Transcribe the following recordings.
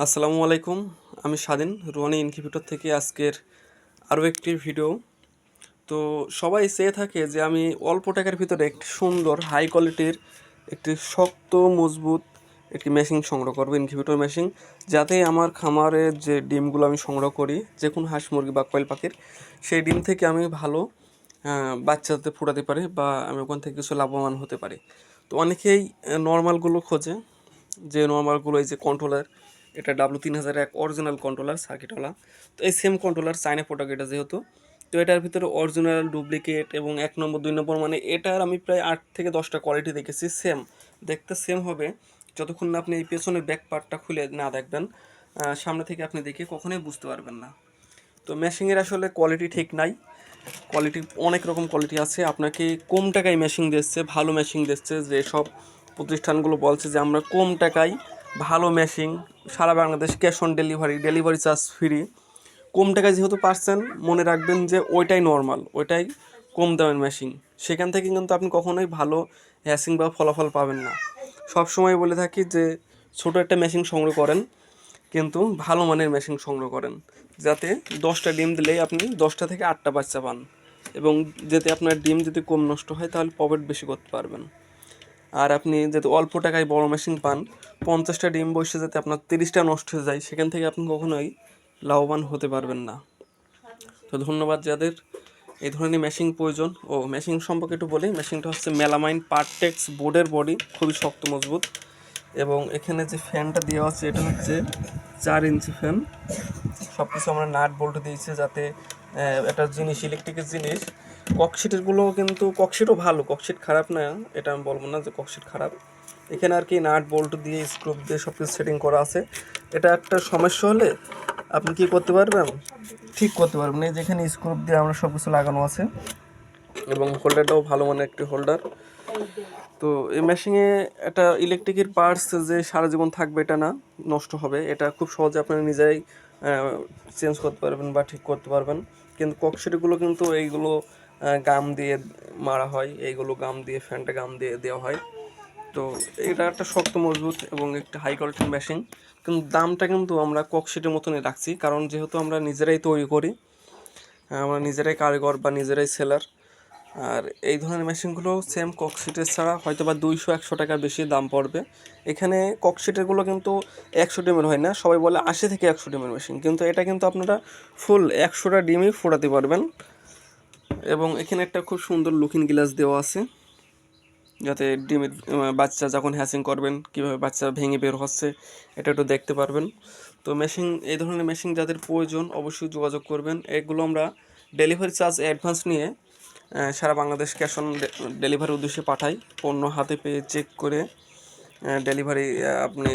আসসালামু আলাইকুম। আমি স্বাধীন রুহানি ইনকিউবেটর থেকে আজকের আরও একটি ভিডিও। তো সবাই চেয়ে থাকে যে আমি অল্প টাকার ভিতরে একটি সুন্দর হাই কোয়ালিটির একটি শক্ত মজবুত একটি মেশিন সংগ্রহ করবো, ইনকিউবেটর মেশিন, যাতে আমার খামারের যে ডিমগুলো আমি সংগ্রহ করি যে কোনো হাঁস মুরগি বা কোয়েল পাখির, সেই ডিম থেকে আমি ভালো বাচ্চাতে ফোটাতে পারি বা আমি ওখান থেকে কিছু লাভবান হতে পারি। তো অনেকেই নর্মালগুলো খোঁজে, যে নর্মালগুলো এই যে কন্ট্রোলার, এটা W3001 অরিজিনাল কন্ট্রোলার সার্কিটওয়ালা। তো এই সেম কন্ট্রোলার চায়না প্রোডাক্ট এটা যেহেতু, তো এটার ভিতরে অরিজিনাল ডুপ্লিকেট এবং 1 নম্বর 2 নম্বর মানে এটার আমি প্রায় 8 থেকে 10টা কোয়ালিটি দেখেছি। সেম দেখতে সেম হবে যতক্ষণ না আপনি এই পেছনের ব্যাক পার্টটা খুলে না দেখবেন। সামনে থেকে আপনি দেখে কখনোই বুঝতে পারবেন না। তো মেশিনের আসলে কোয়ালিটি ঠিক নাই। কোয়ালিটি অনেক রকম কোয়ালিটি আছে। আপনাকে কম টাকায় মেশিন দিচ্ছে, ভালো মেশিন দিচ্ছে, যেসব প্রতিষ্ঠানগুলো বলছে যে আমরা কম টাকায় ভালো মেশিন, সারা Bangladesh cash on delivery, delivery charge free, কম টাকায় যেহেতু পারছেন, মনে রাখবেন যে ওইটাই নর্মাল, ওইটাই কম দামের মেশিন। সেখান থেকে কিন্তু আপনি কখনোই ভালো হ্যাসিং বা ফলাফল পাবেন না। সব সময় বলে থাকি যে ছোটো একটা মেশিন সংগ্রহ করেন, কিন্তু ভালো মানের মেশিন সংগ্রহ করেন, যাতে 10টা ডিম দিলেই আপনি 10টা থেকে 8টা বাচ্চা পান, এবং যাতে আপনার ডিম যদি কম নষ্ট হয় তাহলে প্রফিট বেশি করতে পারবেন। আর আপনি যাতে অল্প টাকায় বড় মেশিন পান, 50টা ডিম বসে যাতে আপনার 30টা নষ্ট হয়ে যায়, সেখান থেকে আপনি কখনোই লাভবান হতে পারবেন না। তো ধন্যবাদ যাদের এই ধরনের মেশিন প্রয়োজন। ও মেশিন সম্পর্কে একটু বলি, মেশিনটা হচ্ছে মেলামাইন পারটেক্স বোর্ডের বডি, খুবই শক্ত মজবুত, এবং এখানে যে ফ্যানটা দেওয়া আছে এটা হচ্ছে 4 ইঞ্চি ফ্যান। সব কিছু আমরা নাট বল্ট দিয়েছি যাতে একটা জিনিস, ইলেকট্রিকের জিনিস, ককশিটেরগুলো কিন্তু ককশিটও ভালো, ককশিট খারাপ না, এটা আমি বলবো না যে ককশিট খারাপ। এখানে আর কি নাট বল্ট দিয়ে স্ক্রু দিয়ে সব কিছু সেটিং করা আছে। এটা একটা সমস্যা হলে আপনি কি করতে পারবেন, ঠিক করতে পারবেন। এই যেখানে স্ক্রু দিয়ে আমরা সব কিছু লাগানো আছে, এবং হোল্ডারটাও ভালো মানের একটি হোল্ডার। তো এই মেশিনে একটা ইলেকট্রিকের পার্টস যে সারা জীবন থাকবে এটা না, নষ্ট হবে, এটা খুব সহজে আপনারা নিজেরাই চেঞ্জ করতে পারবেন বা ঠিক করতে পারবেন। কিন্তু ককশিটগুলো কিন্তু এইগুলো গাম দিয়ে মারা হয়, এইগুলো গাম দিয়ে, ফ্যানটা গাম দিয়ে দেওয়া হয়। তো এটা একটা শক্ত মজবুত এবং একটা হাই কোয়ালিটির মেশিন, কিন্তু দামটা কিন্তু আমরা ককশিটের মতনই রাখছি, কারণ যেহেতু আমরা নিজেরাই তৈরি করি, আমরা নিজেরাই কারিগর বা নিজেরাই সেলার। আর এই ধরনের মেশিনগুলো সেম ককশিটের ছাড়া হয়তো বা 200-100 টাকা বেশি দাম পড়বে। এখানে ককশিটেরগুলো কিন্তু 100 ডিমের হয় না, সবাই বলে 80 থেকে 100 ডিমের মেশিন, কিন্তু এটা কিন্তু আপনারা ফুল 100টা ডিমই ফোটাতে পারবেন। এবং এখানে একটা খুব সুন্দর লুকিং গ্লাস দেওয়া আছে, যাতে ডিমের বাচ্চা যখন হ্যাচিং করবেন কীভাবে বাচ্চা ভেঙে বের হচ্ছে এটা একটু দেখতে পারবেন। তো মেশিন, এই ধরনের মেশিন যাদের প্রয়োজন অবশ্যই যোগাযোগ করবেন। এগুলো আমরা ডেলিভারি চার্জ অ্যাডভান্স নিয়ে সারা বাংলাদেশ ক্যাশ অন ডেলিভারির উদ্দেশ্যে পাঠাই। পণ্য হাতে পেয়ে চেক করে ডেলিভারি আপনি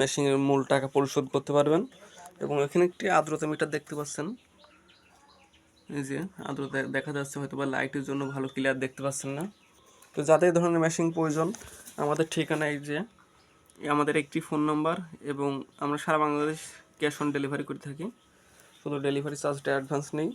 মেশিনের মূল টাকা পরিশোধ করতে পারবেন। এবং এখানে একটি আর্দ্রতা মিটার দেখতে পাচ্ছেন, এই যে আর্দ্রতা দেখা যাচ্ছে, হয়তো বা লাইটের জন্য ভালো ক্লিয়ার দেখতে পাচ্ছেন না। তো যাদের ধরনের মেশিন প্রয়োজন, আমাদের ঠিকানা এই যে, আমাদের একটি ফোন নাম্বার, এবং আমরা সারা বাংলাদেশ ক্যাশ অন ডেলিভারি করে থাকি, শুধু ডেলিভারি চার্জটা অ্যাডভান্স নেই।